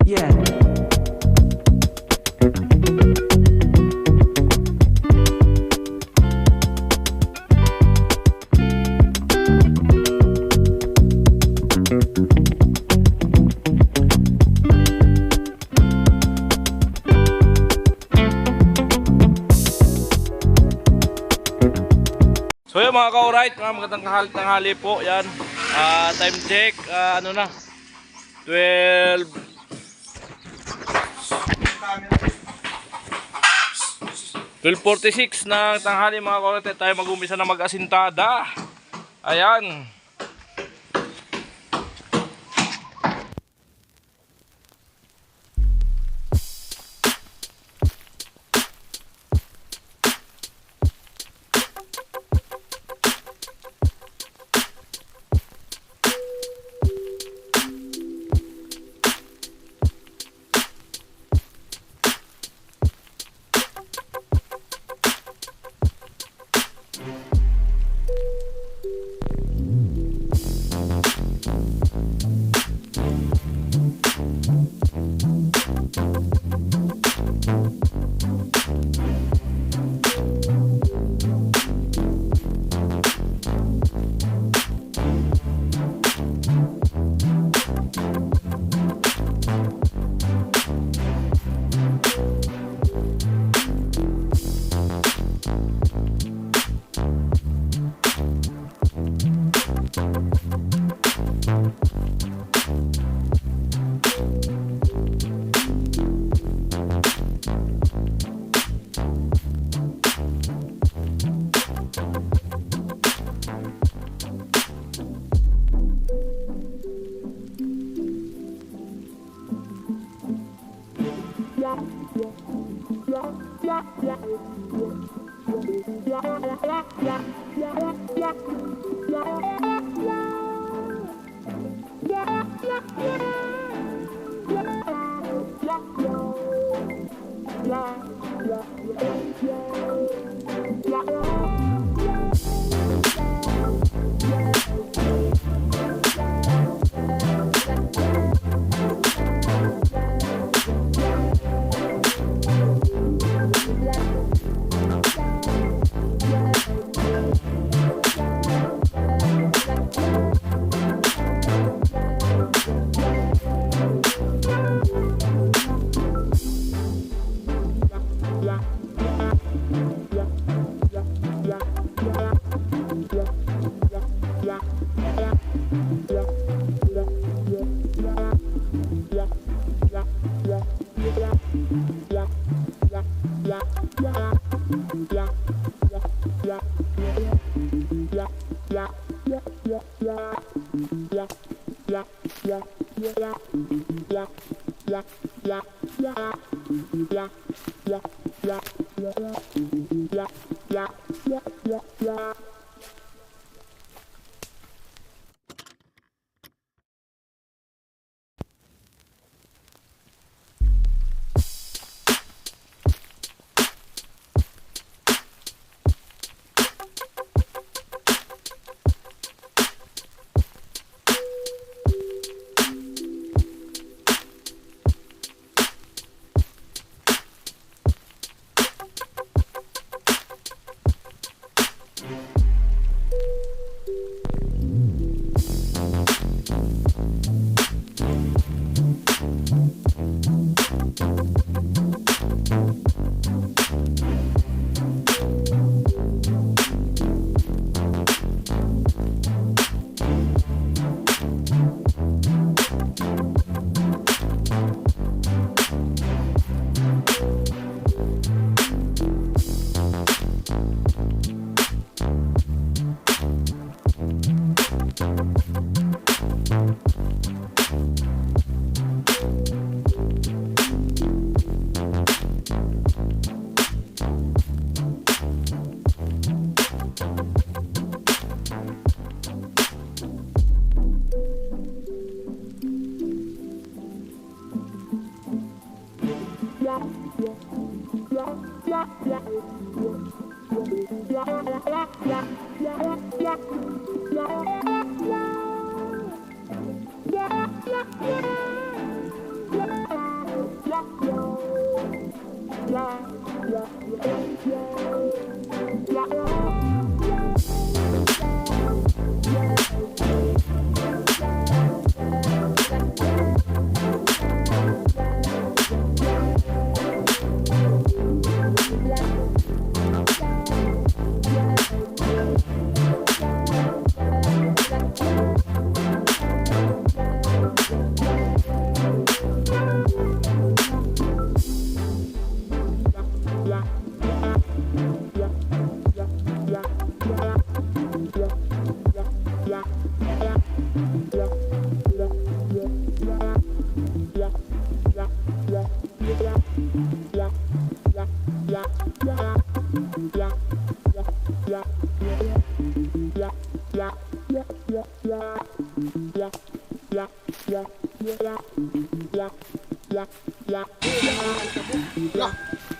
Yeah. So yun mga ka-alright, magandang tanghali po. Yan, time check, ano na 12:46 ng tanghali mga ka-alright. Tayo mag-umpisa na mag-asintada. Ayan.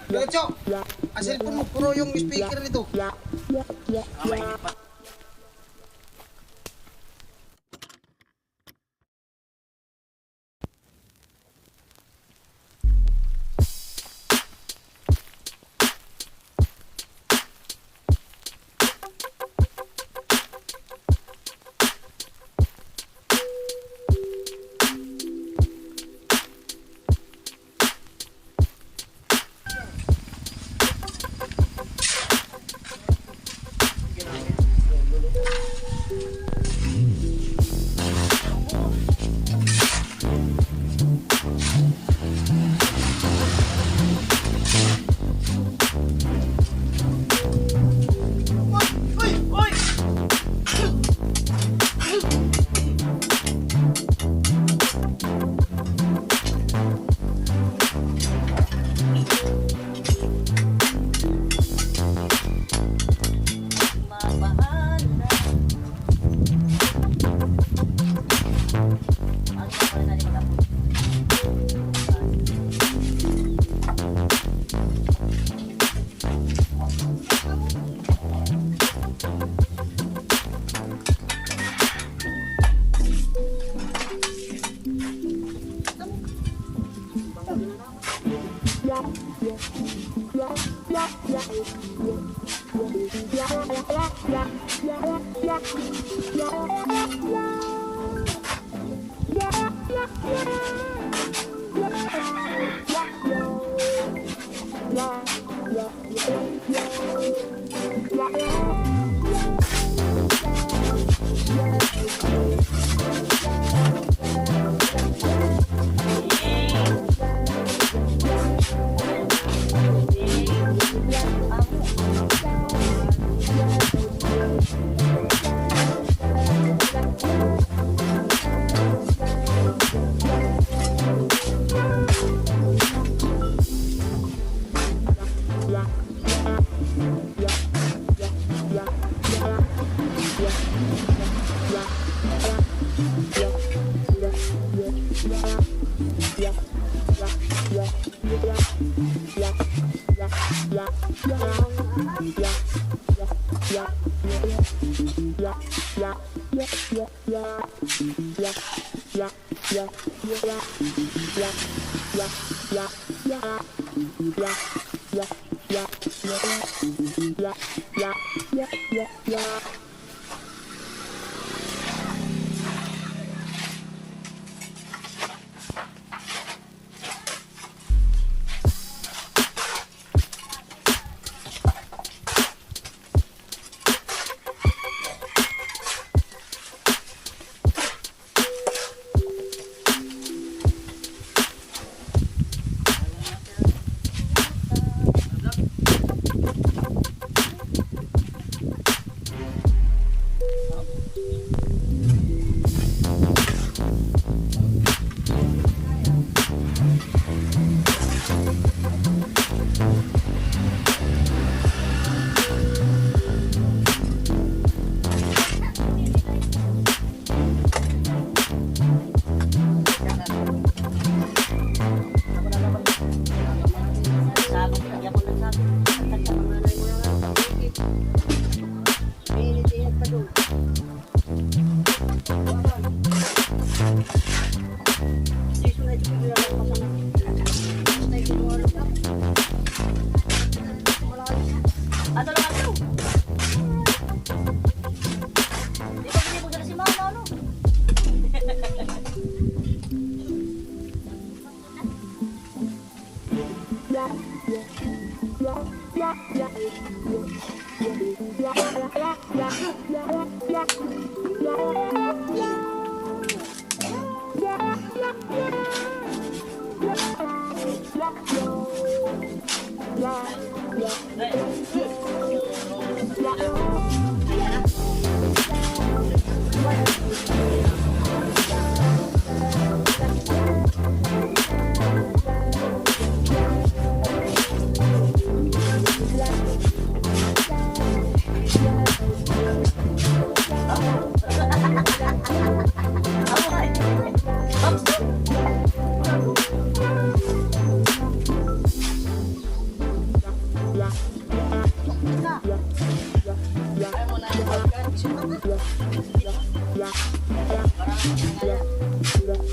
Diretso! Ang cellphone mo, puro yung speaker nito.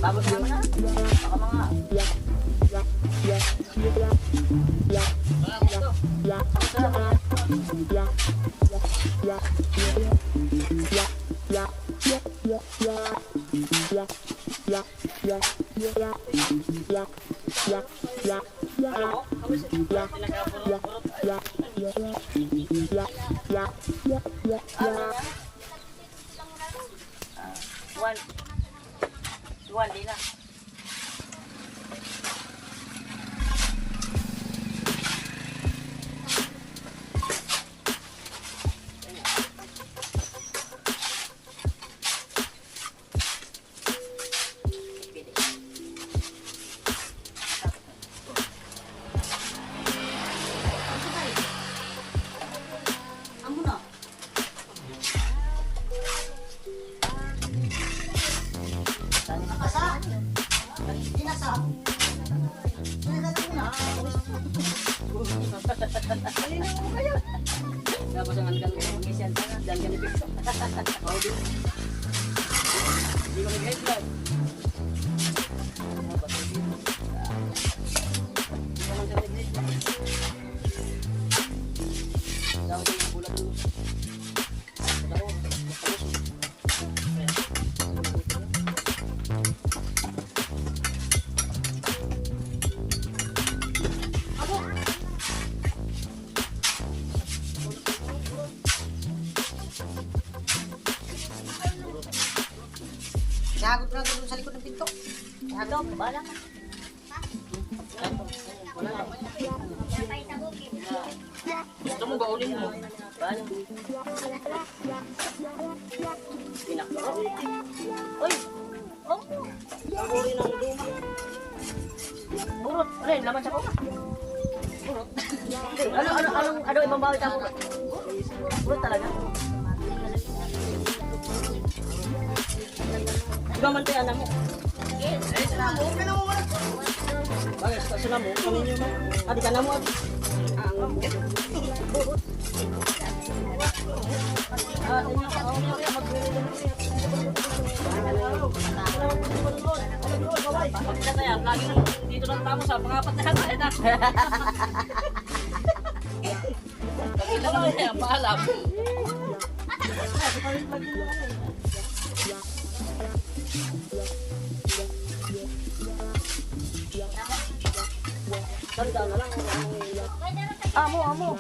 Babos naman na. Baka mga. Duwan, di na. Tapos ang hanggang mag-isyan ka na, dahil ganipik ka. Hindi mo mag-guide lang. Dapat yung bulat mo. Ihagod na doon sa likod ng pinto. Ihagod, bahala ka. Gusto mo ba ulit mo? Bahala. Pinakro. Uy! Oh! Naburi ng luma. Burot! Ren, laman sa kuka. Burot? Ano ibang bawit ang burot? Burot talaga. Gaman tayo alam mo. Eh, sinamo. Huwag ka na mo wala. Bakit? Sinamo. Kanin nyo ba? Adi ka na mo. Adi. Pagkita yan, lagi na dito lang tamo sa pangapat na hatayin na. Pagkita naman yan, paalam. Ganda na lang. Amo.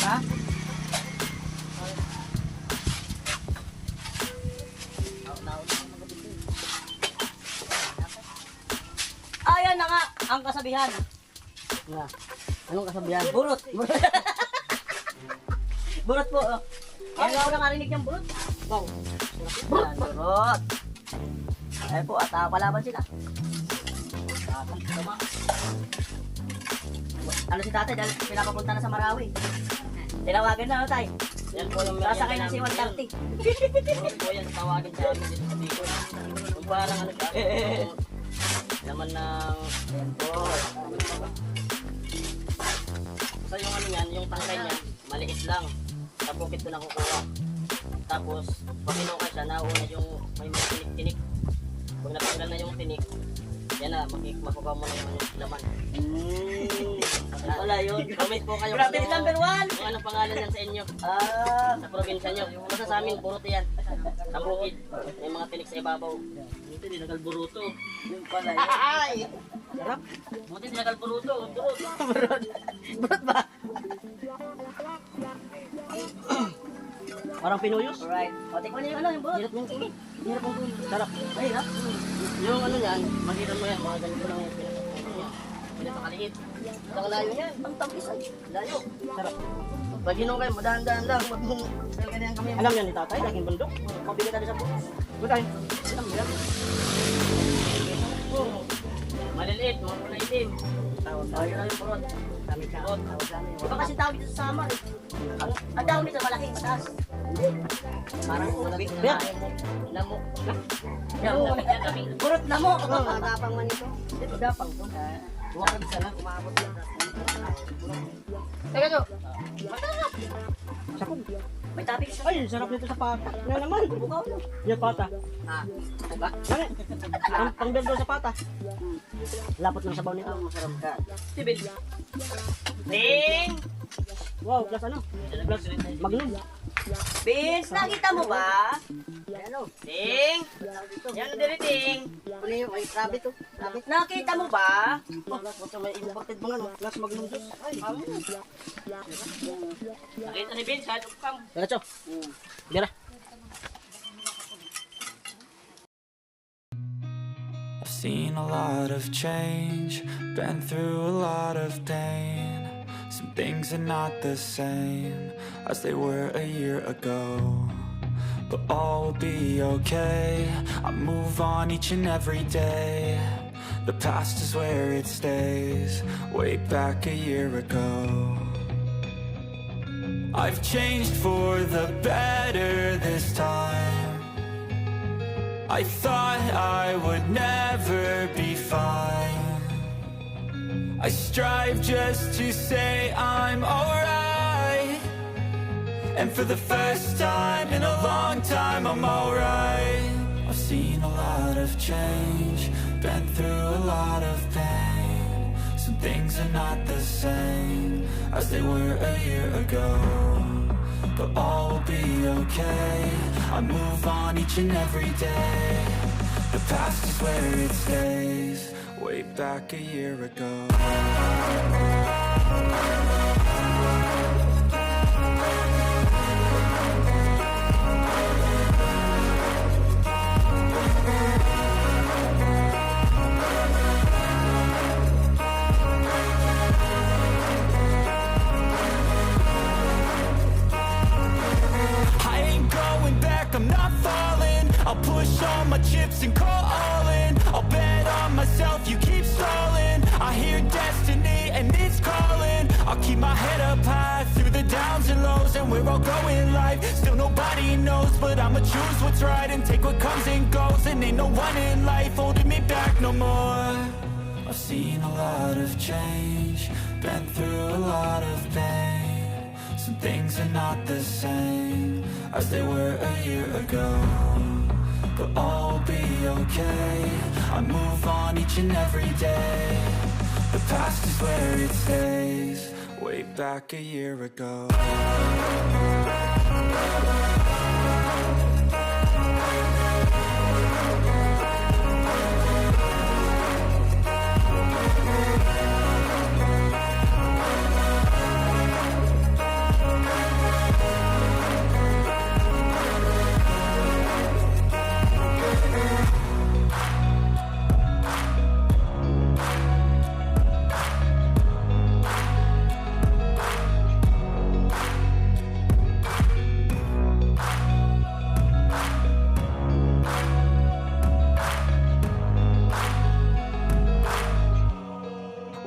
Ha? Ayan na nga ang kasabihan. Nga. Anong kasabihan? Burot. Burot po. Oh. Kaya ako nang narinig yung burot. Wow. Burot. Ayan po at palaban sila. Ano si tatay dahil pinapapunta na sa Marawi. Tinawagan na tay. Yan po yung sasakay na si 130. Yan po yan tawagan sa amin dito sa Bicol. Kung parang ano siya. Laman ng yan po. So yung ano yan, yung tangkay niya, maliit lang. Sa bukid ko nakukuha. Tapos, pag hinukay siya, nauna yung may mga tinik-tinik. Pag natanggal na yung tinik, yan na, makukuha mo na yung laman. Wala yun. Comment po kayo. Grabe, number 1! Kung anong pangalan yan sa inyo. Sa probinsya nyo. Basta sa amin, buruto yan. Sa bukid. May mga tinik sa ibabaw. Buti, dinagal buruto. Yung pala yun. Ay! Sarap. Buti, dinagal buruto. Burot. Burot ba? Parang pinuyos. Alright. O, tikman niyo yung ano, yung burot. Hirap yung tuloy. Hirap yung tuloy. Sarap. Ay, hirap. Yung ano yan, makita mo yan, mga ganito lang yung pinapakita niya. Pinapakaliit. Ang layo niyan, ang tampisan. Layo. Sarap. Pag hinukay, madahan-dahan lang. Ganyan kami. Alam yan ni tatay, laging bundok. Mabili tayo sa bukas. Gutay. Alam mo yan. Maliliit, mga pula itim. Tawag na yung purot. Kami ka. Iba kasi tawag dito sa summer. Ang tawag dito malaki, mataas. Parang malaki na lamok. Purot lamok. Matapang man ito. Ito dapang to. Buwakad sa lang, kumabot yan. Teka nyo. Masarap. Sakot. May topic siya. Ay, sarap nito sa pata. Ano naman? Bukaw nyo. Yung pata. Buka? Ano? Ang pangberdo sa pata. Lapot ng sabaw nito. Masarap ka. Steven. Ding! Wow, plus ano? Plus magnum. Vince, nakita mo ba? Ano? Ding! Yan na dili, Ding. Ano yun? Ay, grabe to. Nakita mo ba? Oh, may imported mga ano. Plus magnum juice. Ay, ano? Nakita ni Vince, hadok kang. Diretso. Dira. I've seen a lot of change, been through a lot of pain. Some things are not the same as they were a year ago, but all will be okay. I move on each and every day. The past is where it stays, way back a year ago. I've changed for the better this time. I thought I would never be fine. I strive just to say I'm alright, and for the first time in a long time I'm alright. I've seen a lot of change, been through a lot of pain. Some things are not the same as they were a year ago, but all will be okay. I move on each and every day. The past is where it stays, way back a year ago. I ain't going back, I'm not falling. I'll push all my chips and call all in. I'll bet on myself, you keep stalling. I hear destiny and it's calling. I'll keep my head up high through the downs and lows, and we're all going life. Still nobody knows, but I'ma choose what's right and take what comes and goes. And ain't no one in life holding me back no more. I've seen a lot of change, been through a lot of pain. Some things are not the same as they were a year ago, but all will be okay. I move on each and every day. The past is where it stays, way back a year ago.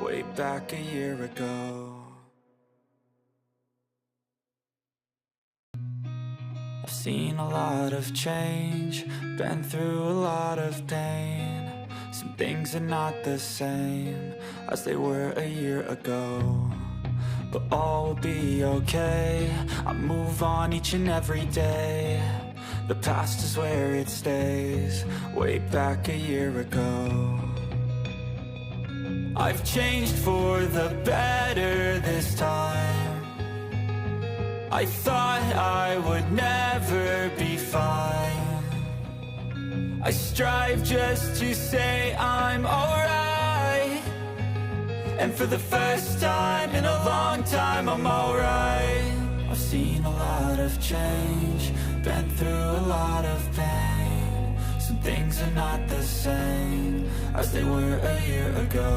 Way back a year ago. I've seen a lot of change, been through a lot of pain. Some things are not the same as they were a year ago, but all will be okay. I move on each and every day. The past is where it stays, way back a year ago. I've changed for the better this time. I thought I would never be fine. I strive just to say I'm alright. And for the first time in a long time, I'm alright. I've seen a lot of change, been through a lot of pain. Some things are not the same as they were a year ago,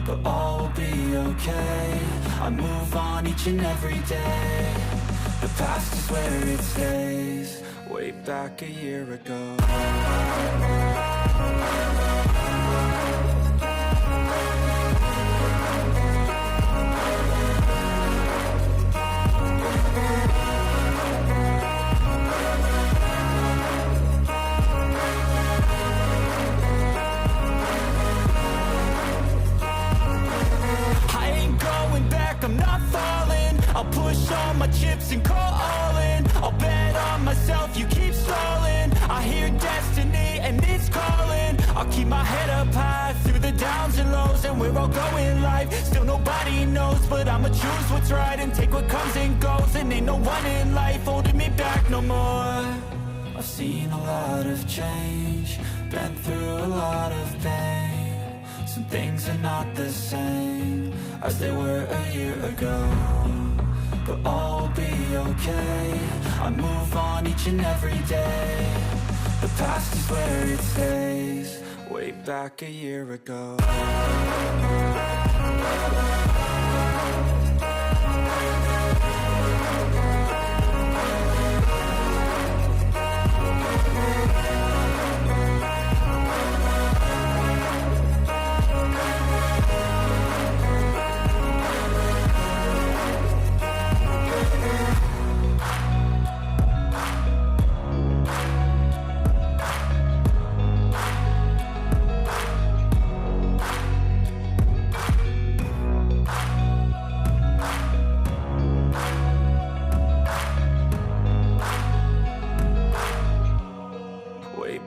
but all will be okay. I move on each and every day. The past is where it stays, way back a year ago. I'm not falling. I'll push all my chips and call all in. I'll bet on myself, you keep stalling. I hear destiny and it's calling. I'll keep my head up high through the downs and lows. And we're all going life, still nobody knows. But I'ma choose what's right and take what comes and goes. And ain't no one in life holding me back no more. I've seen a lot of change, been through a lot of pain. Some things are not the same as they were a year ago, but all will be okay. I move on each and every day. The past is where it stays, way back a year ago.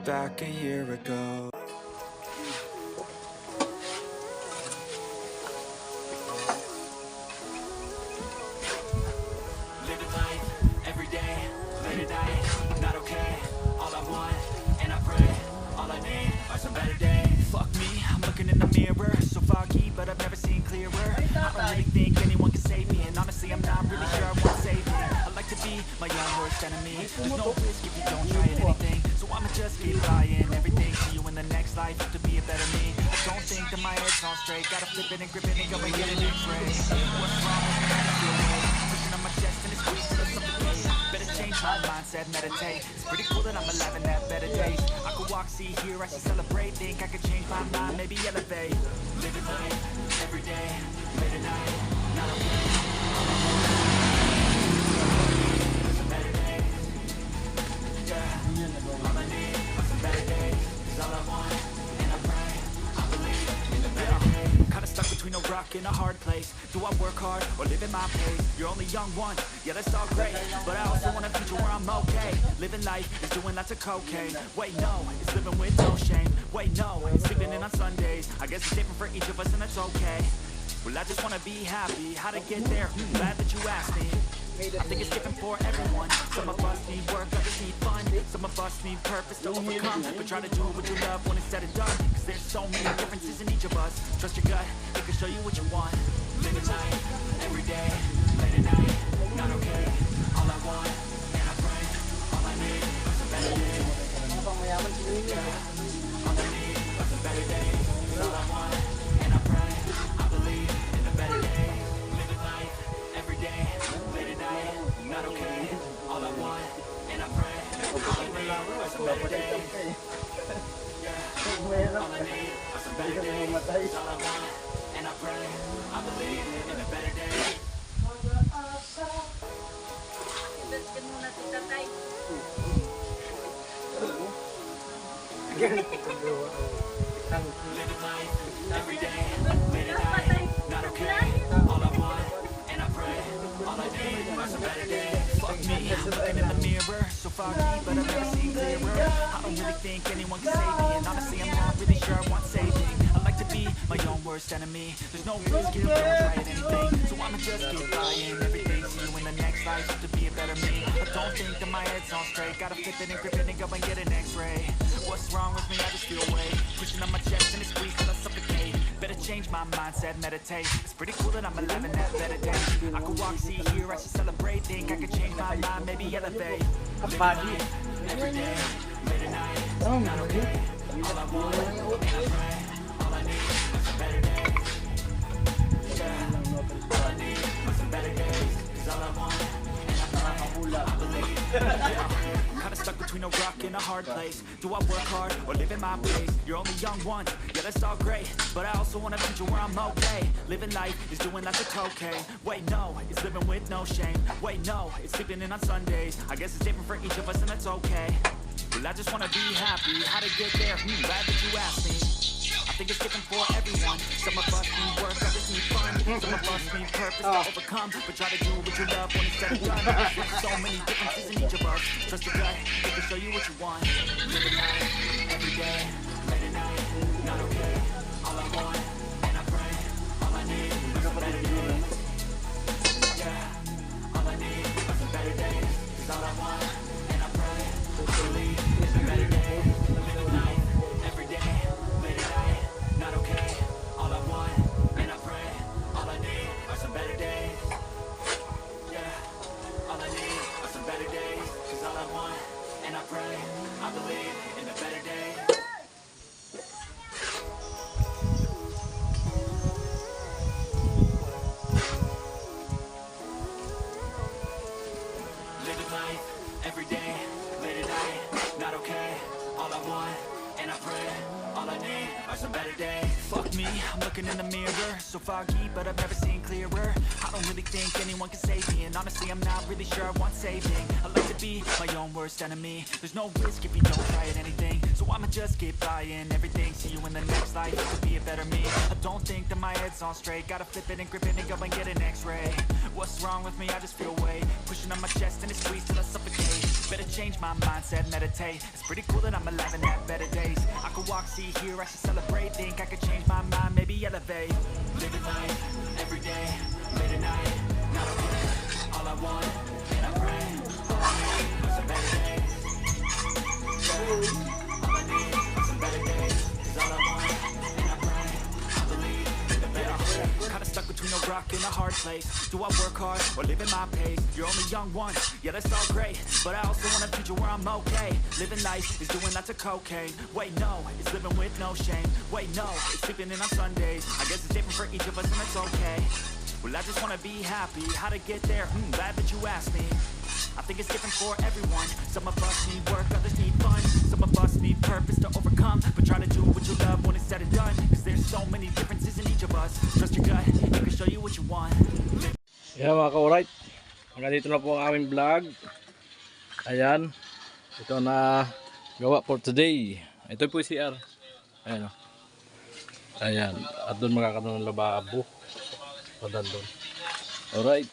Back a year ago. Living life every day, late at night, not okay. All I want, and I pray, all I need are some better days. Fuck me, I'm looking in the mirror, so foggy, but I've never seen clearer. I don't really think anyone can save me, and honestly, I'm not really sure I want saving. I like to be my own worst enemy. There's no risk if you don't try at anything, so I'ma just keep buying everything. See you in the next life, have to be a better me. I don't think that my head's on straight, gotta flip it and grip it and go and get an x-ray. What's wrong with me? I feel hate, pushing on my chest and it's squeezed till I suffocate. Better change my mindset, meditate. It's pretty cool that I'm alive and have better days. I could walk, see, hear, I should celebrate. Think I could change my mind, maybe elevate. Living life, every day, late at night, not okay. Some better days, yeah. All I need are some better days. Is all I want, and I pray, I believe in the better days. Kinda stuck between a rock and a hard place. Do I work hard or live at my pace? You're only young once, yeah, that's all great, but I also want a future where I'm okay. Living life is doing lots of cocaine. Wait, no, it's living with no shame. Wait, no, it's sleeping in on Sundays. I guess it's different for each of us and that's okay. Well, I just wanna be happy. How to get there? Glad that you asked me. I think it's different for everyone. Some of us need work, others need fun. Some of us need purpose to overcome. But try to do what you love when it's said and done. Cause there's so many differences in each of us. Trust your gut, it can show you what you want. Live at night, every day, late at night, not okay. All I want, and I pray, all I need are some better days. All I need are some better days. It's all I want, and I pray, I believe in the better days. Living life, every day, late at night, not okay. All I want, and I pray, all I need are some better days. Yeah, all I need are some better days. It's all I want, and I pray, I believe in a better day. Living life every day, late at night, not okay. All I want, better day. Fuck me, I'm looking in the mirror, so foggy, but I've never seen clearer. I don't really think anyone can save me, and honestly I'm not really sure I want saving. I like to be my own worst enemy. There's no risk if you don't try at anything, so I'ma just keep buying everything. See you in the next life, to be a better me. I don't think that my head's on straight. Gotta flip it and grip it and go and get an x-ray. What's wrong with me? I just feel weight pushing on my chest and it squeezes till I suffocate. Better change my mindset, meditate. It's pretty cool that I'm alive and have better days. I could walk, see, hear, I should celebrate. Think I could change my mind, maybe elevate. Live life, every day, late at night, not okay. All I want, and I pray. All I need are some better days. Yeah, all I need are some better days. Is all I want, and I pray. I believe. Yeah. Kinda stuck between a rock and a hard place. Do I work hard or live in my pace? You're only young once, yeah that's all great, but I also want a future where I'm okay. Living life is doing lots of cocaine. Wait no, it's living with no shame. Wait no, it's sleeping in on Sundays. I guess it's different for each of us and that's okay. Well I just wanna be happy. How to get there? Glad that you asked me. I think it's different for everyone. Some of us need work, others need fun. Some of us need purpose to overcome, but try to do what you love when it's said and done. There's so many differences in each of us. Trust your gut, it can show you what you want. Live at night, every day, late at night, not okay. All I want, and I pray. All I need are some better days. Yeah, all I need are some better days. Is all I want, and I pray. Believe in the better days. Live at night, every day, late at night, not okay. All I want, and I pray. All I need are some better days. Yeah, all I need are some better days. Cause all I want, and I pray. I believe in the better days. Living life, every day, late at night, not okay. All I want, and I pray. All I need are some better days. Fuck me, I'm looking in the mirror, so foggy, but I've never seen clearer. I don't really think anyone can save me, and honestly I'm not really sure I want saving. I like to be my own worst enemy. There's no risk if you don't try at anything, so I'ma just keep buying everything. See you in the next life, to be a better me. I don't think that my head's on straight. Gotta flip it and grip it and go and get an x-ray. What's wrong with me? I just feel weight pushing on my chest and it squeezes till I suffocate. Better change my mindset, meditate. It's pretty cool that I'm alive and have better days. I could walk, see, hear, I should celebrate. Think I could change my mind, maybe elevate. Living life, every day, late at night, not okay. All I want, and I pray. All I need are some better days. Yeah. All I need are some better days. Is all I want, and I pray. I believe in the better days. Kinda stuck between a rock and a hard place. Do I work hard or live in my pace? You're only young once, yeah that's all great, but I also want a future where I'm okay. Living life is doing lots of cocaine. Wait no, it's living with no shame. Wait no, it's sleeping in on Sundays. I guess it's different for each of us and that's okay. Well I just wanna be happy. How to get there? Glad that you asked me. I think it's different for everyone. Some of us need work, others need fun. Some of us need purpose to overcome, but try to do what you love when it's said and done. Cause there's so many differences in each of us. Trust your gut, it can show you what you want. Yeah mga ka-alright, hanggang dito na po ang aming vlog. Ayan, ito na gawa for today. Ito po yung CR. Ayan o. Ayan, at doon makakaroon ng lababo. O doon. Alright.